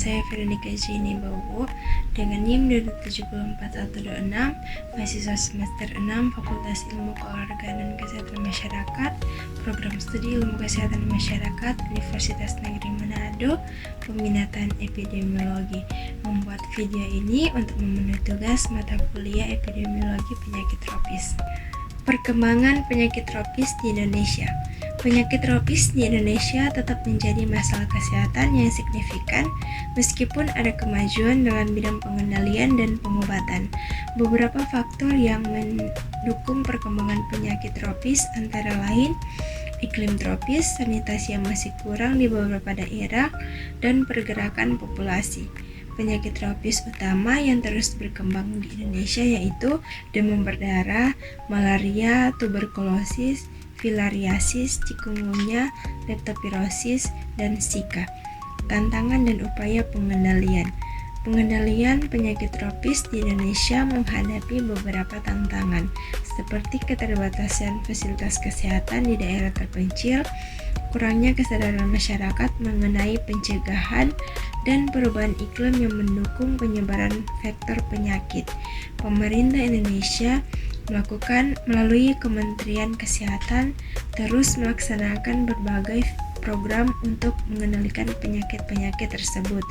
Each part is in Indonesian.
saya Veronica Jini Bowo dengan NIM 2741126, mahasiswa semester 6 Fakultas Ilmu Keolahragaan dan Kesehatan Masyarakat, Program Studi Ilmu Kesehatan Masyarakat, Universitas Negeri Manado, peminatan epidemiologi. Membuat video ini untuk memenuhi tugas mata kuliah epidemiologi penyakit tropis. Perkembangan penyakit tropis di Indonesia. Penyakit tropis di Indonesia tetap menjadi masalah kesehatan yang signifikan meskipun ada kemajuan dalam bidang pengendalian dan pengobatan. Beberapa faktor yang mendukung perkembangan penyakit tropis antara lain iklim tropis, sanitasi yang masih kurang di beberapa daerah, dan pergerakan populasi. Penyakit tropis utama yang terus berkembang di Indonesia yaitu demam berdarah, malaria, tuberkulosis, filariasis, chikungunya, leptospirosis, dan Zika. Tantangan dan upaya pengendalian. Pengendalian penyakit tropis di Indonesia menghadapi beberapa tantangan, seperti keterbatasan fasilitas kesehatan di daerah terpencil, kurangnya kesadaran masyarakat mengenai pencegahan, dan perubahan iklim yang mendukung penyebaran vektor penyakit. Pemerintah Indonesia melalui Kementerian Kesehatan terus melaksanakan berbagai program untuk mengendalikan penyakit-penyakit tersebut,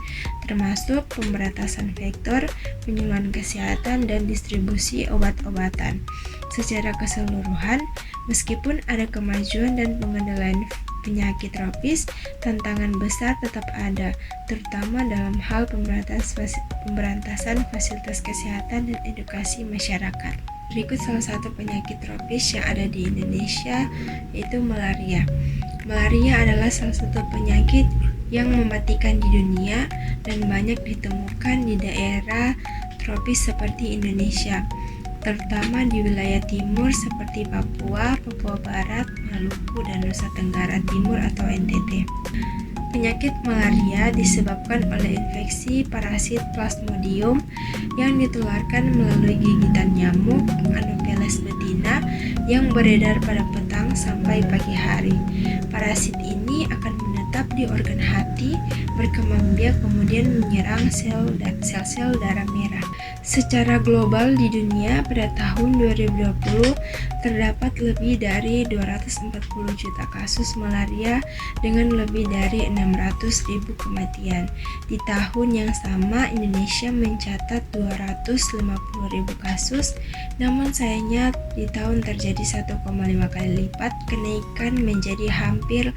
termasuk pemberantasan vektor, penyuluhan kesehatan, dan distribusi obat-obatan. Secara keseluruhan, meskipun ada kemajuan dan pengendalian penyakit tropis, tantangan besar tetap ada, terutama dalam hal pemberantasan fasilitas kesehatan dan edukasi masyarakat. Berikut salah satu penyakit tropis yang ada di Indonesia, yaitu malaria. Malaria adalah salah satu penyakit yang mematikan di dunia dan banyak ditemukan di daerah tropis seperti Indonesia, terutama di wilayah timur seperti Papua, Papua Barat, Maluku, dan Nusa Tenggara Timur atau NTT. Penyakit malaria disebabkan oleh infeksi parasit Plasmodium yang ditularkan melalui gigitan nyamuk Anopheles betina yang beredar pada petang sampai pagi hari. Parasit ini akan menetap di organ hati, berkembang biak kemudian menyerang sel-sel darah merah. Secara global di dunia pada tahun 2020 terdapat lebih dari 240 juta kasus malaria dengan lebih dari 600.000 kematian. Di tahun yang sama Indonesia mencatat 250.000 kasus, namun sayangnya di tahun terjadi 1,5 kali lipat kenaikan menjadi hampir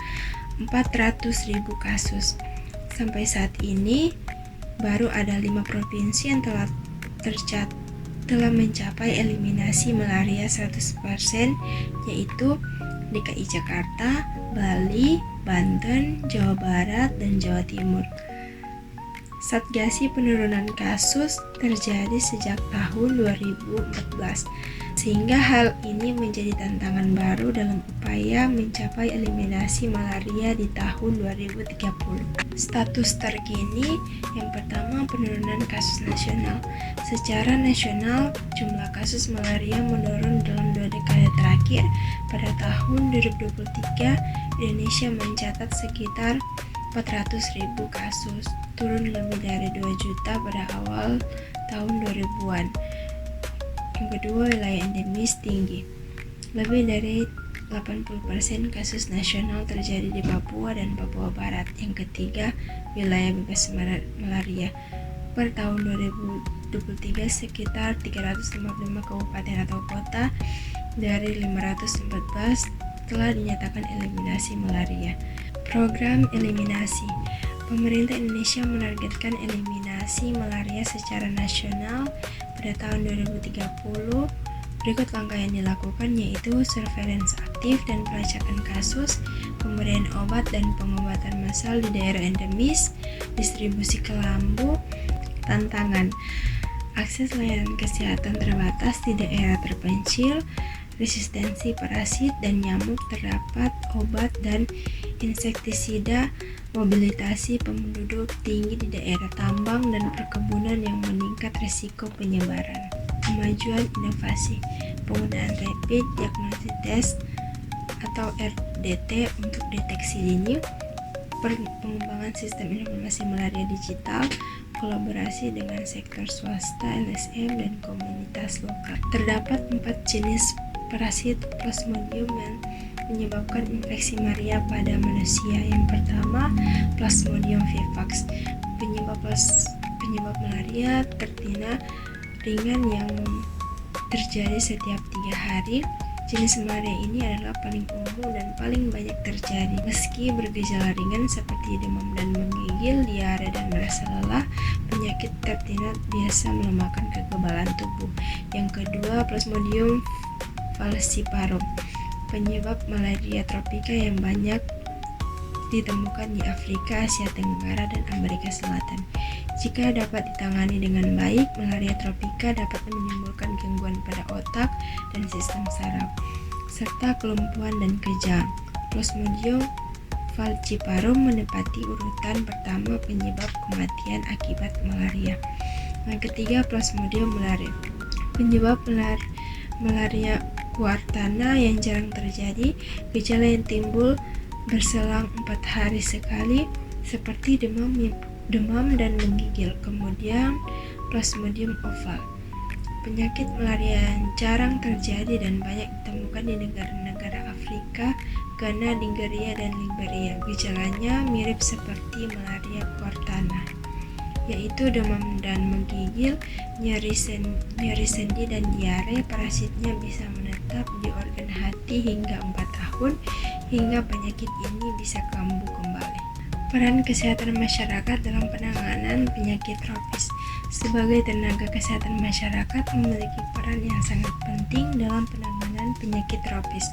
400.000 kasus. Sampai saat ini baru ada 5 provinsi yang telah mencapai eliminasi malaria 100%, yaitu DKI Jakarta, Bali, Banten, Jawa Barat, dan Jawa Timur. Satgasi penurunan kasus terjadi sejak tahun 2014, sehingga hal ini menjadi tantangan baru dalam upaya mencapai eliminasi malaria di tahun 2030. Status terkini, yang pertama penurunan kasus nasional. Secara nasional, jumlah kasus malaria menurun dalam 2 dekade terakhir. Pada tahun 2023, Indonesia mencatat sekitar 400.000 kasus, turun lebih dari 2 juta pada awal tahun 2000-an. Yang kedua, wilayah endemis tinggi. Lebih dari 80% kasus nasional terjadi di Papua dan Papua Barat. Yang ketiga, wilayah bebas malaria. Per tahun 2023, sekitar 355 kabupaten atau kota dari 514 telah dinyatakan eliminasi malaria. Program eliminasi. Pemerintah Indonesia menargetkan eliminasi malaria secara nasional pada tahun 2030. Berikut langkah yang dilakukan, yaitu surveillance aktif dan pelacakan kasus, pemberian obat dan pengobatan massal di daerah endemis, distribusi ke lambu. Tantangan: akses layanan kesehatan terbatas di daerah terpencil, resistensi parasit dan nyamuk terdapat obat dan insektisida, mobilisasi penduduk tinggi di daerah tambang dan perkebunan yang meningkat risiko penyebaran. Kemajuan inovasi, penggunaan Rapid Diagnostic Test atau RDT untuk deteksi dini, pengembangan sistem informasi malaria digital, kolaborasi dengan sektor swasta, LSM, dan komunitas lokal. Terdapat 4 jenis parasit Plasmodium yang menyebabkan infeksi malaria pada manusia. Yang pertama, Plasmodium vivax. Penyebab malaria tertina ringan yang terjadi setiap 3 hari. Jenis malaria ini adalah paling umum dan paling banyak terjadi. Meski bergejala ringan seperti demam dan menggigil, diare dan merasa lelah, penyakit tertina biasa melemahkan kekebalan tubuh. Yang kedua, Plasmodium falciparum. Penyebab malaria tropika yang banyak ditemukan di Afrika, Asia Tenggara, dan Amerika Selatan. Jika dapat ditangani dengan baik, malaria tropika dapat menimbulkan gangguan pada otak dan sistem saraf, serta kelumpuhan dan kejang. Plasmodium falciparum menempati urutan pertama penyebab kematian akibat malaria. Yang ketiga, Plasmodium malaria. Penyebab malaria Quartana yang jarang terjadi, gejala yang timbul berselang 4 hari sekali, seperti demam dan menggigil. Kemudian Plasmodium oval. Penyakit malaria yang jarang terjadi dan banyak ditemukan di negara-negara Afrika, Ghana, Nigeria, dan Liberia. Gejalanya mirip seperti malaria Quartana, yaitu demam dan menggigil, nyeri sendi, dan diare. Parasitnya bisa menetap di organ hati hingga 4 tahun, hingga penyakit ini bisa kambuh kembali. Peran kesehatan masyarakat dalam penanganan penyakit tropis. Sebagai tenaga kesehatan masyarakat memiliki peran yang sangat penting dalam penanganan penyakit tropis,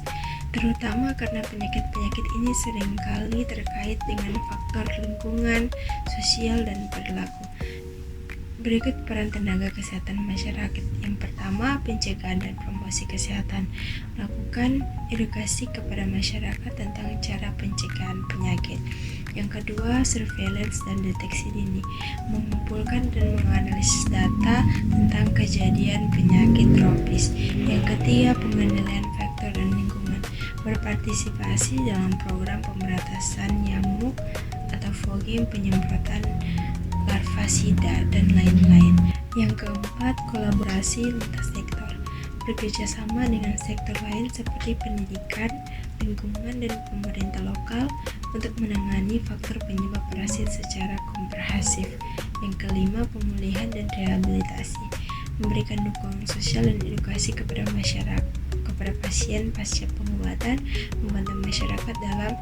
terutama karena penyakit-penyakit ini seringkali terkait dengan faktor lingkungan, sosial, dan perilaku. Berikut peran tenaga kesehatan masyarakat. Yang pertama, pencegahan dan promosi kesehatan. Melakukan edukasi kepada masyarakat tentang cara pencegahan penyakit. Yang kedua, surveillance dan deteksi dini. Mengumpulkan dan menganalisis data tentang kejadian penyakit tropis. Yang ketiga, pengendalian faktor dan lingkungan. Berpartisipasi dalam program pemberantasan nyamuk atau fogging, penyemprotan larvasida, dan lain-lain. Yang keempat, kolaborasi lintas sektor. Bekerjasama dengan sektor lain seperti pendidikan, lingkungan, dan pemerintah lokal untuk menangani faktor penyebab parasit secara komprehensif. Yang kelima, pemulihan dan rehabilitasi. Memberikan dukungan sosial dan edukasi kepada masyarakat, kepada pasien pasca pengobatan, membantu masyarakat dalam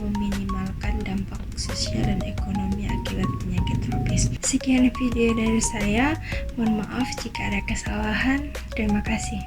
meminimalkan dampak sosial dan ekonomi akibat penyakit tropis. Sekian video dari saya, mohon maaf jika ada kesalahan. Terima kasih.